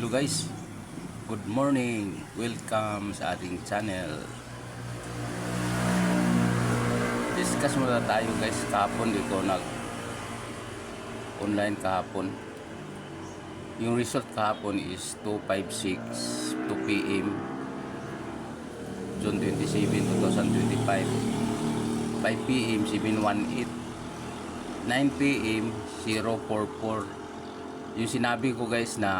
Hello guys, good morning, welcome sa ating channel. Discuss muna tayo guys. Kahapon di ko nag online kahapon. Yung result kahapon is 2:56 2 PM June 27, 2025. 5 PM 718, 9 PM 044. Yung sinabi ko guys na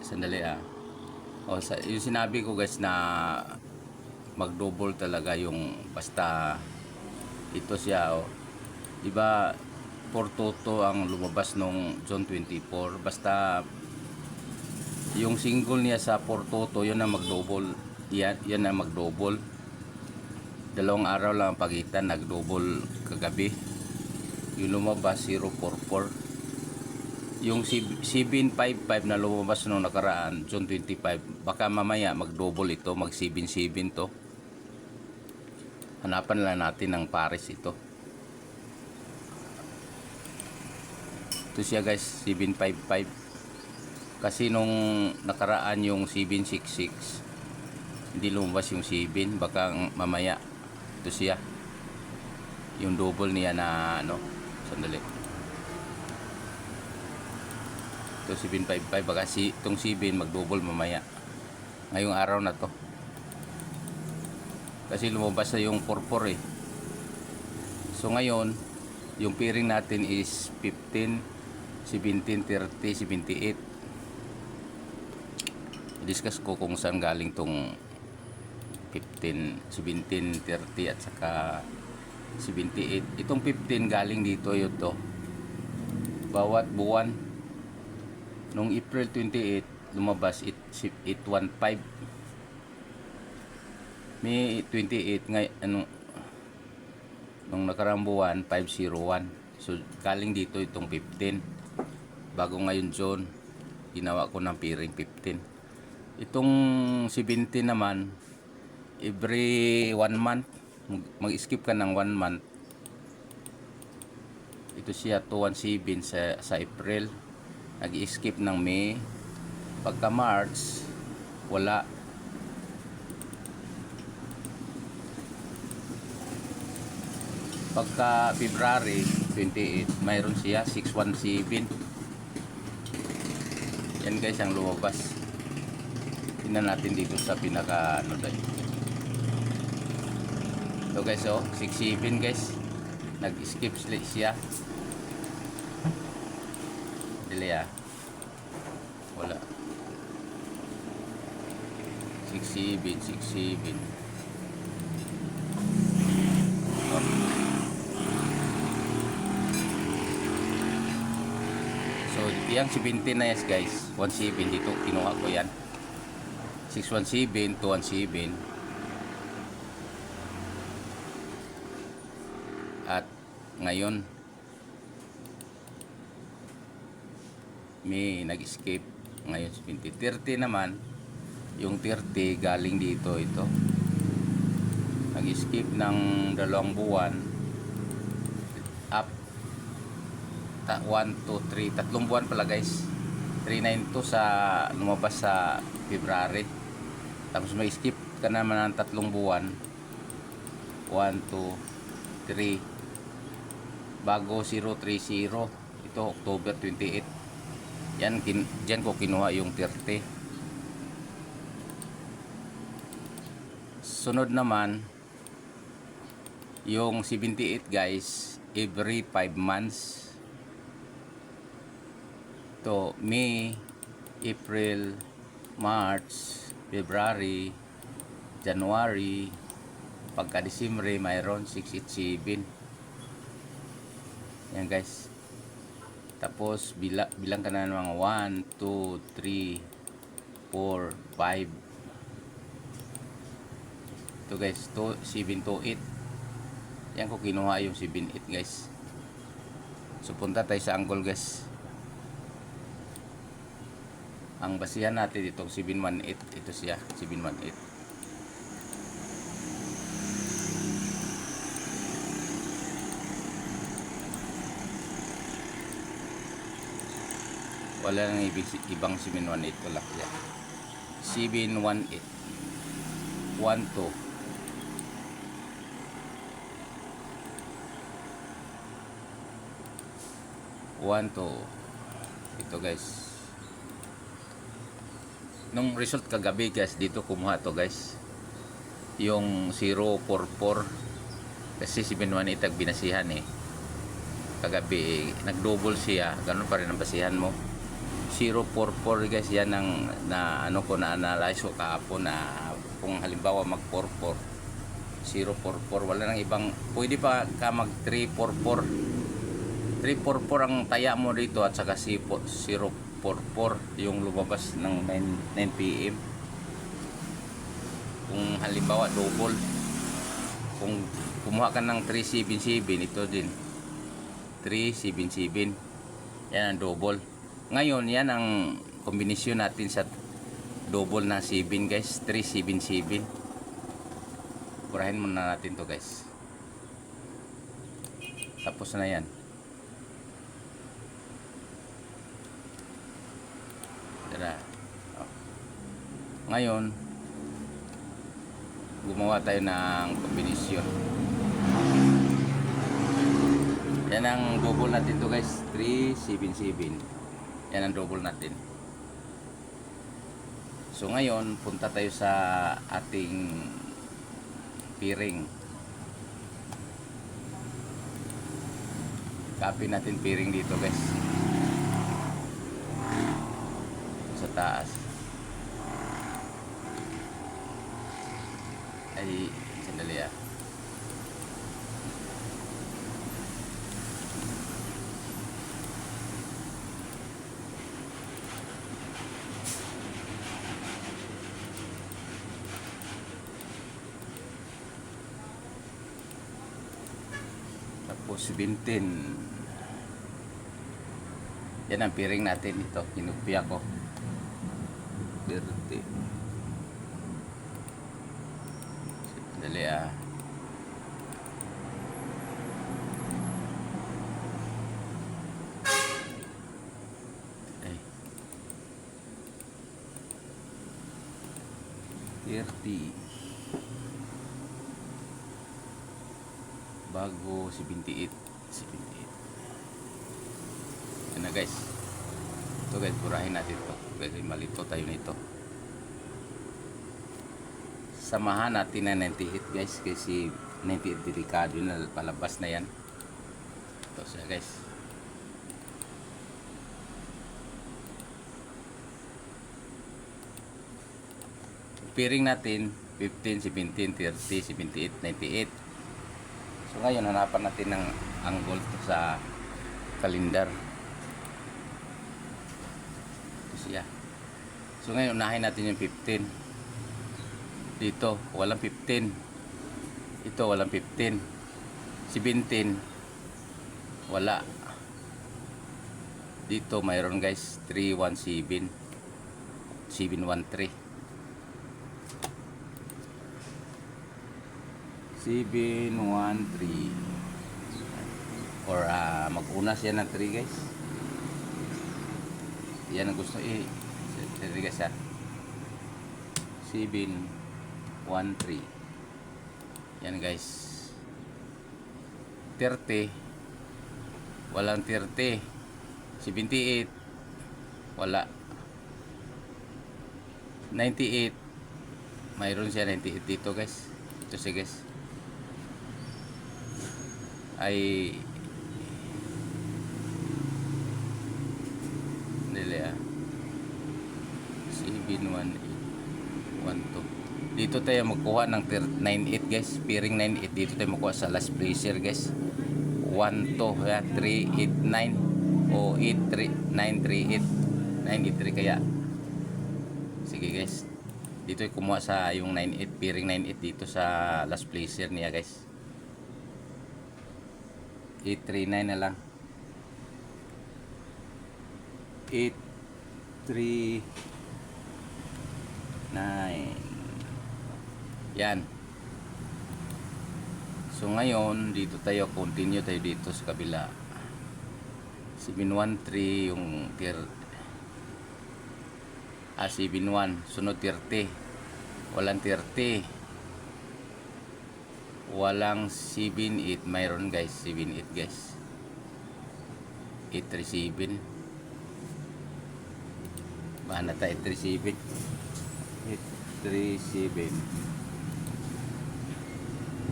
sandali yung sinabi ko guys na mag-double talaga yung basta ito siya diba 4-2 ang lumabas nung June 24, basta yung single niya sa 4-2 yun na mag-double, yan na mag-double. Dalawang araw lang ang pagitan, nag-double kagabi. Yung lumabas 044. Yung 755 na lumabas nung nakaraan June 25, baka mamaya mag-double ito, mag-77 to. Hanapan lang natin ng pares ito. Ito siya guys, 755. Kasi nung nakaraan yung 766 hindi lumabas yung 7, baka mamaya ito siya yung double niya na sandali. Ito 755, baka itong 7 mag-double mamaya ngayong araw na to, kasi lumabas na yung 44 eh. So ngayon yung pairing natin is 15, 17, 30, 78. I-discuss ko kung saan galing tong 15, 17, 30 at saka 78. Itong 15 galing dito yun to. Bawat buwan nung April 28 lumabas 815, May 28 nung nakaraang buwan 501. So galing dito itong 15. Bago ngayon June ginawa ko ng pairing 15. Itong 17 naman every 1 month mag-skip ka ng 1 month. Ito siya 217 sa April, nag-skip ng May, pagka March wala. Pagka February 28 mayroon siya 617. Yan guys ang lumabas. Tingnan natin dito sa pinaka dahil. So guys 67 guys, nag-skip siya. Dili wala 67 So yung 17 na yes guys, 17 dito kinuha ko yan, 617 217. At ngayon may nag-escape ngayon 20. 30 naman, yung 30 galing dito ito, nag-escape ng 2 buwan up 1, 2, 3, 3 buwan pala guys. 392 sa lumabas sa February, tapos may skip ka naman ng 3 buwan 1, 2, 3 bago 030. Ito October 28. Yan dyan ko kinuha yung 30. Sunod naman yung 78 guys, every 5 months. Ito May, April, March, February, January, pagka December mayroon 687. Yan guys. Tapos bilang ka na ng mga 1, 2, 3, 4, 5. Ito guys, 728. Yan ko kinuha yung 78 guys. So punta tayo sa angle guys. Ang basihan natin itong 718. Ito siya, 718. Wala nang ibang 718. Ito lang yan. 718. 12. Ito guys. Nung result kagabi guys, dito kumuha to guys. Yung 044. Kasi 718 tag binasihan eh. Kagabi nag-double siya. Ganun pa rin ang basihan mo. 044 guys, yan ang na ano ko na analyze ko kahapon na kung halimbawa mag 44 044, wala nang ibang, pwede pa ka mag 344 ang taya mo dito at saka 044 yung lumabas ng 9 PM. Kung halimbawa double, kung kumuha ka ng 377, ito din 377, yan ang double. Ngayon yan ang kombinasyon natin sa double na 7 guys, 377. Purahin muna natin to guys, tapos na yan. Ngayon gumawa tayo ng kombinasyon. Yan ang double natin to guys, 377. Yan ang double natin. So ngayon punta tayo sa ating piring. Copy natin piring dito guys, sa taas. Ay, sandali ah. Tapos 17. Yan ang piring natin ito. Kinupya ko. 30. Dali ah. Ay. 30. Bago 78. Yan na guys. Ito guys, burahin natin ito. Kasi malito tayo nito. Samahan natin na 98 guys, kasi 98 delikado na palabas na yan. Ito siya guys. Piring natin 15, 17, 30, 78, 98. So ngayon hanapan natin ng angle to sa kalendar. Ito siya. So ngayon unahin natin yung 15. Dito walang 15. Ito walang 15. 17 wala. Dito mayroon guys, 317, 713, 713. Or mag-una siya ng 3 guys. Yan ang gusto 3 guys ha. 713. Yan guys. 30 walang 30. 78 wala. 98 mayroon siya 98 dito guys. Ito siya guys. Ay nila 71812. Dito tayo magkuha ng 98 guys, piring 98. Dito tayo magkuha sa last placer guys. 1 to 389 o 83938 983 kaya. Sige guys, dito ay kumuha sa yung 98, piring 98 dito sa last placer niya guys. 839 na lang. 839. Yan. So ngayon dito tayo, continue tayo dito sa kabila. 713 yung 7-1. Sunod 30. Walang 30. Walang 7-8. Mayroon guys, 7-8 guys. 837. Bahan na tayo 837. 837.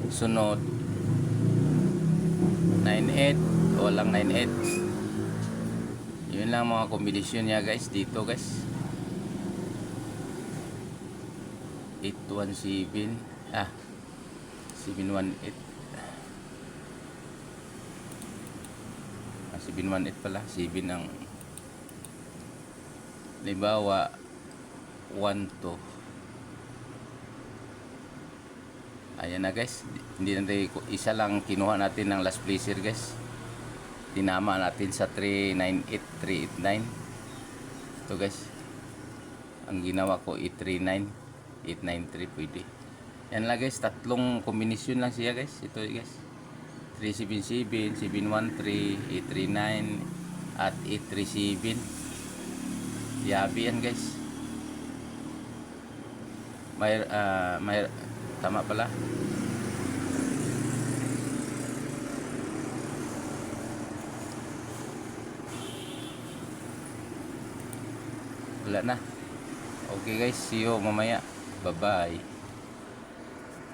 Sunod 98. Walang 98. Yun lang mga kombinasyon niya guys dito guys. 817. 718. 718 pala. 7 ang libawa 12. Ayan na guys. Hindi natin isa lang kinuha natin ng last placer guys. Tinama natin sa 398, 389. Ito guys. Ang ginawa ko 839, 893 pwede. Yan lang guys, tatlong kombinasyon lang siya guys. Ito guys. 377, 713, 839 at 837. Yabi yan guys. May tama pala. Wala na. Okay guys, see you mamaya. Bye bye.